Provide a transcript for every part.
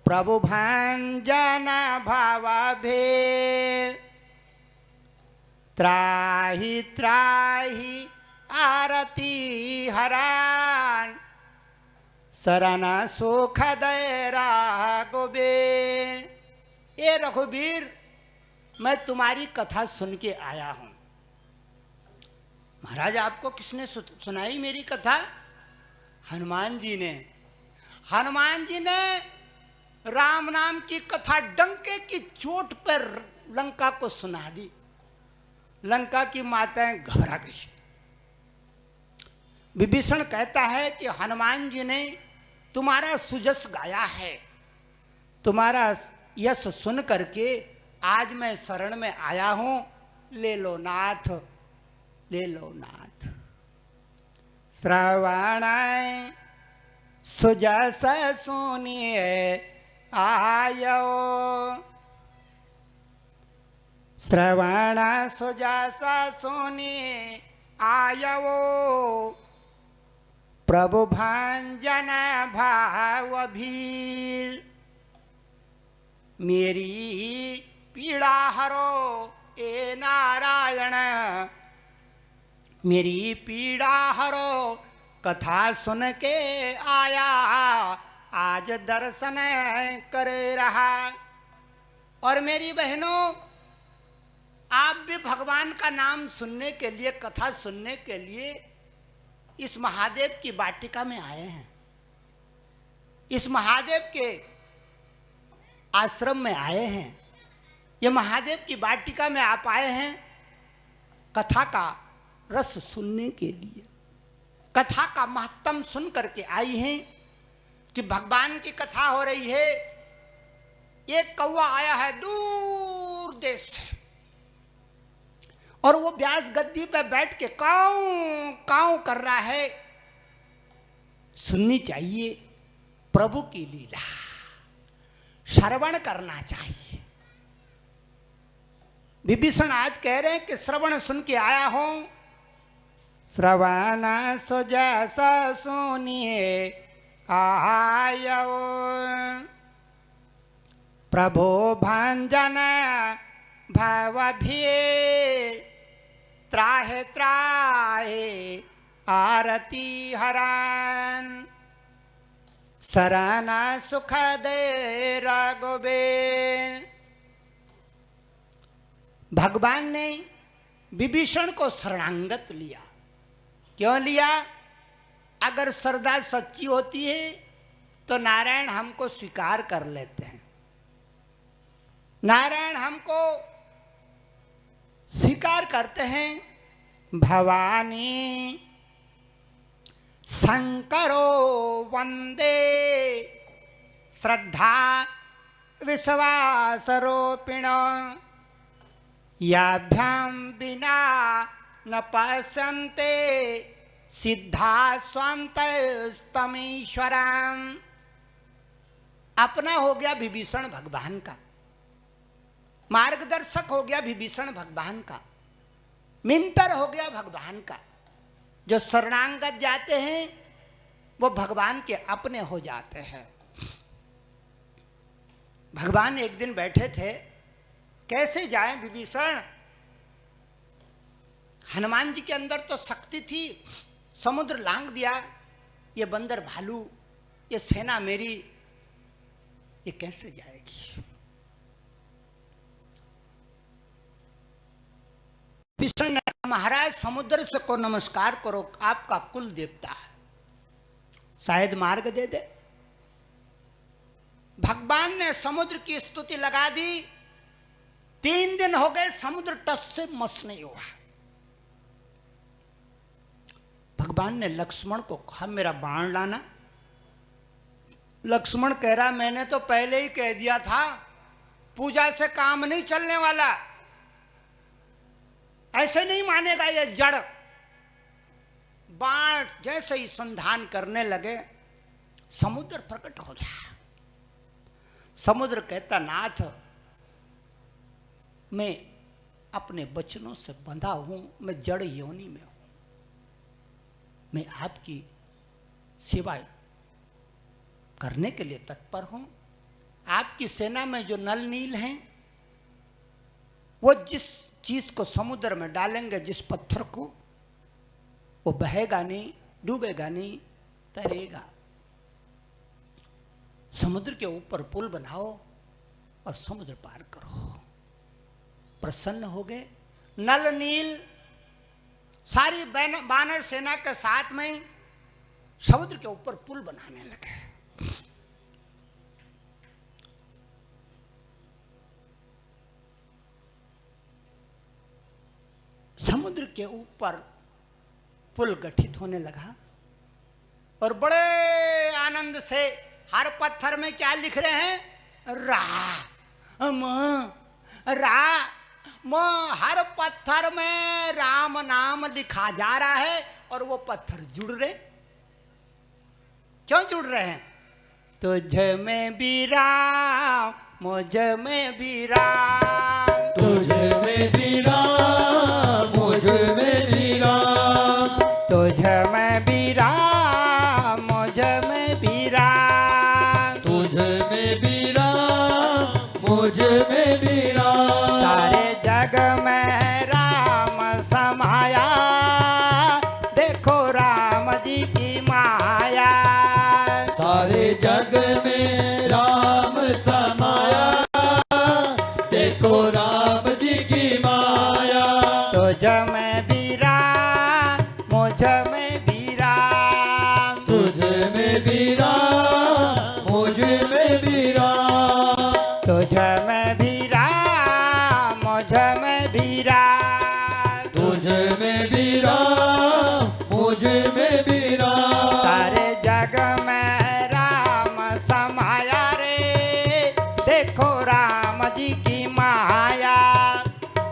प्रभु भंजन भाव भेर त्राहि त्राहि आरती हरान शरण सुख दय रघुबीर। ए रघुबीर, मैं तुम्हारी कथा सुन के आया हूं। महाराज, आपको किसने सुनाई मेरी कथा? हनुमान जी ने। हनुमान जी ने राम नाम की कथा डंके की चोट पर लंका को सुना दी। लंका की माताएं घबरा गई। विभीषण कहता है कि हनुमान जी ने तुम्हारा सुजस गाया है, तुम्हारा यश सुन करके आज मैं शरण में आया हूं। ले लो नाथ, ले लो नाथ। श्रवण सुजस सुनिए आयो, श्रवण सुजस सुनिए आयो। प्रभु भंजन भाव भीर मेरी पीड़ा हरो ए नारायण, मेरी पीड़ा हरो। कथा सुन के आया आज दर्शन कर रहा। और मेरी बहनों, आप भी भगवान का नाम सुनने के लिए, कथा सुनने के लिए इस महादेव की वाटिका में आए हैं, इस महादेव के आश्रम में आए हैं। ये महादेव की वाटिका में आप आए हैं कथा का रस सुनने के लिए, कथा का महत्तम सुन करके आई हैं कि भगवान की कथा हो रही है। एक कौवा आया है दूर देश से, और वो व्यास गद्दी पे बैठ के काऊ काऊ कर रहा है। सुननी चाहिए प्रभु की लीला, श्रवण करना चाहिए। विभीषण आज कह रहे हैं कि श्रवण सुन के आया हूं। श्रवण सुजस सुनिए आयो, प्रभु भंजन भव भीर त्राहे त्राहे आरती हरान शरण सुख दे रघुबीर। भगवान ने विभीषण को शरणागत लिया। क्यों लिया? अगर श्रद्धा सच्ची होती है तो नारायण हमको स्वीकार कर लेते हैं, नारायण हमको स्वीकार करते हैं। भवानी शंकरो वंदे श्रद्धा विश्वासरूपिण, याभ्याम बिना न पश्यन्ते सिद्धा स्वान्तस्तमीश्वरम्। अपना हो गया विभीषण भगवान का, मार्गदर्शक हो गया विभीषण भगवान का, मिंतर हो गया भगवान का। जो शरणागत जाते हैं वो भगवान के अपने हो जाते हैं। भगवान एक दिन बैठे थे, कैसे जाएं विभीषण? हनुमान जी के अंदर तो शक्ति थी, समुद्र लांघ दिया। ये बंदर भालू, ये सेना मेरी, ये कैसे जाएगी? विष्णु ने कहा, महाराज समुद्र से को नमस्कार करो, आपका कुल देवता है, शायद मार्ग दे दे। भगवान ने समुद्र की स्तुति लगा दी। 3 दिन हो गए समुद्र टस से मस नहीं हुआ। भगवान ने लक्ष्मण को कहा, मेरा बाण लाना। लक्ष्मण कह रहा, मैंने तो पहले ही कह दिया था, पूजा से काम नहीं चलने वाला, ऐसे नहीं मानेगा ये जड़। बाण जैसे ही संधान करने लगे, समुद्र प्रकट हो गया। समुद्र कहता, नाथ मैं अपने वचनों से बंधा हूं, मैं जड़ योनि में हूं, मैं आपकी सेवा करने के लिए तत्पर हूं। आपकी सेना में जो नल नील हैं, वो जिस चीज को समुद्र में डालेंगे, जिस पत्थर को, वो बहेगा नहीं, डूबेगा नहीं, तैरेगा। समुद्र के ऊपर पुल बनाओ और समुद्र पार करो। प्रसन्न हो गए। नल नील सारी बानर सेना के साथ में समुद्र के ऊपर पुल बनाने लगे। समुद्र के ऊपर पुल गठित होने लगा और बड़े आनंद से हर पत्थर में क्या लिख रहे हैं? राम राम। हर पत्थर में राम नाम लिखा जा रहा है और वो पत्थर जुड़ रहे। क्यों जुड़ रहे हैं? तुझ में भी राम, मुझ में भी राम, तुझ में भी राम, मुझ में भी राम, तुझ में भी राम, मुझ में भी राम, तुझ में भी राम, मुझ में भी राम। सारे जग में राम समाया, देखो राम जी की माया। सारे जग में राम समाया, देखो राम जी की माया। तुझ में भी राम, मुझ में भी राम, तुझ में भी राम, मुझ में भी राम, तुझ में भी राम, मुझ में भी राम, तुझ में भी राम, मुझ में भी राम। सारे जग में राम समाया रे, देखो राम जी की माया।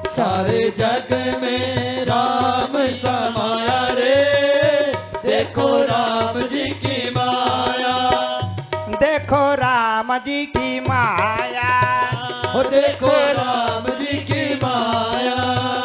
सारे जग में राम समाया रे, देखो राम जी की माया। देखो राम जी की माया। ओ देखो राम जी की माया।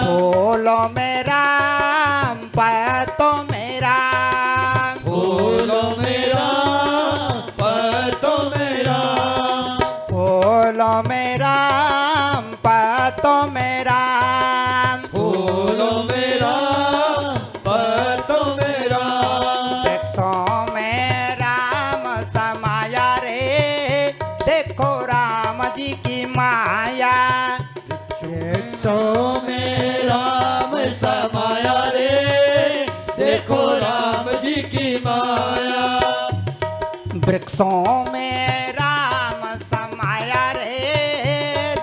फूलों में राम, पत्तों में राम, फूलों में राम, पत्तों में राम, फूलों में राम, पत्तों में राम, फूलों में राम, पत्तों में राम। वृक्षों में राम समाया रे, देखो राम जी की माया। वृक्षों में राम समाया रे, देखो राम जी की माया। वृक्षों में राम समाया रे,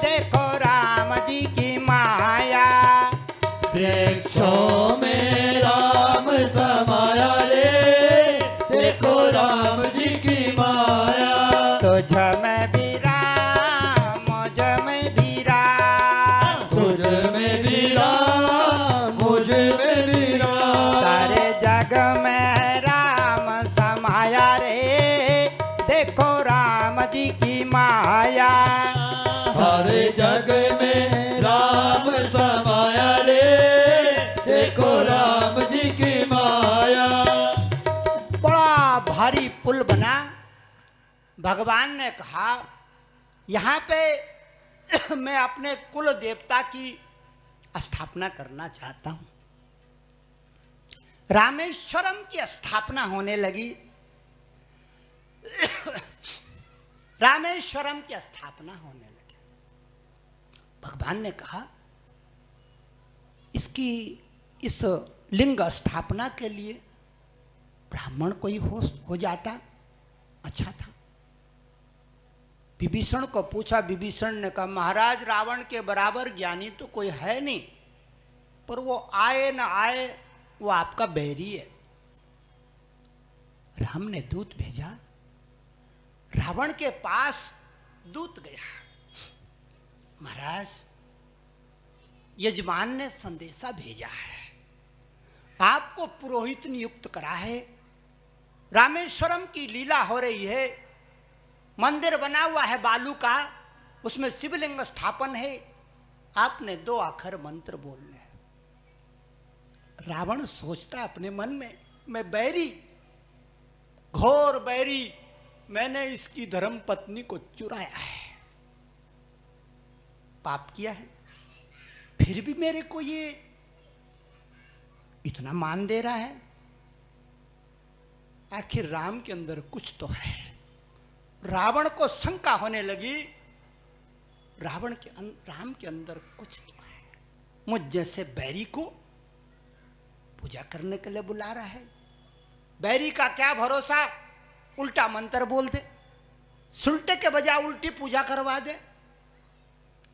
देखो राम जी की माया। वृक्षों में राम समाया रे, देखो राम जी की माया। तुझ में भी राम, मुझ में भी राम, तुझ में भी राम, मुझ में भी राम। सारे जग में राम समाया रे, देखो राम जी की माया। सारे जग में राम समाया रे, देखो राम जी की माया। बड़ा भारी पुल बना। भगवान ने कहा, यहाँ पे मैं अपने कुल देवता की स्थापना करना चाहता हूं। रामेश्वरम की स्थापना होने लगी। रामेश्वरम की स्थापना होने लगी। भगवान ने कहा, इस लिंग स्थापना के लिए ब्राह्मण कोई हो जाता अच्छा था। विभीषण को पूछा। विभीषण ने कहा, महाराज रावण के बराबर ज्ञानी तो कोई है नहीं, पर वो आए न आए वो आपका बैरी है। राम ने दूत भेजा। रावण के पास दूत गया। महाराज, यजमान ने संदेशा भेजा है, आपको पुरोहित नियुक्त करा है। रामेश्वरम की लीला हो रही है। मंदिर बना हुआ है बालू का, उसमें शिवलिंग स्थापन है। आपने 2 अक्षर मंत्र बोलने हैं। रावण सोचता अपने मन में, मैं बैरी, घोर बैरी, मैंने इसकी धर्म पत्नी को चुराया है, पाप किया है, फिर भी मेरे को ये इतना मान दे रहा है। आखिर राम के अंदर कुछ तो है। रावण को शंका होने लगी, राम के अंदर कुछ तो है। मुझ जैसे बैरी को पूजा करने के लिए बुला रहा है। बैरी का क्या भरोसा, उल्टा मंत्र बोल दे, सुलटे के बजाय उल्टी पूजा करवा दे।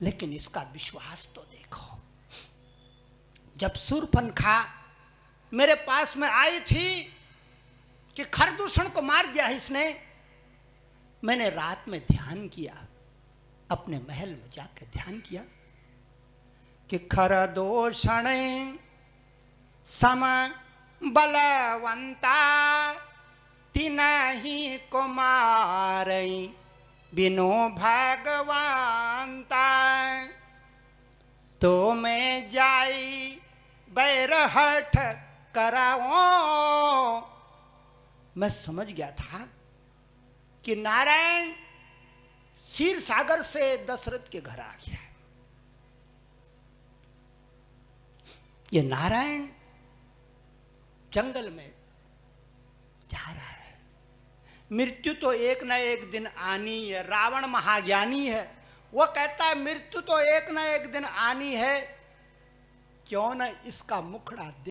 लेकिन इसका विश्वास तो देखो। जब शूर्पणखा मेरे पास में आई थी कि खरदूषण को मार दिया इसने, मैंने रात में ध्यान किया, अपने महल में जाकर ध्यान किया कि खरदूषण सम बलवंता तिनहि को मारई बिनु भगवंता। तो मैं जाई बैरहट कराओ। मैं समझ गया था कि नारायण क्षीर सागर से दशरथ के घर आ गया है। ये नारायण जंगल में जा रहा है। मृत्यु तो एक ना एक दिन आनी है। रावण महाज्ञानी है, वो कहता है मृत्यु तो एक ना एक दिन आनी है, क्यों ना इसका मुखड़ा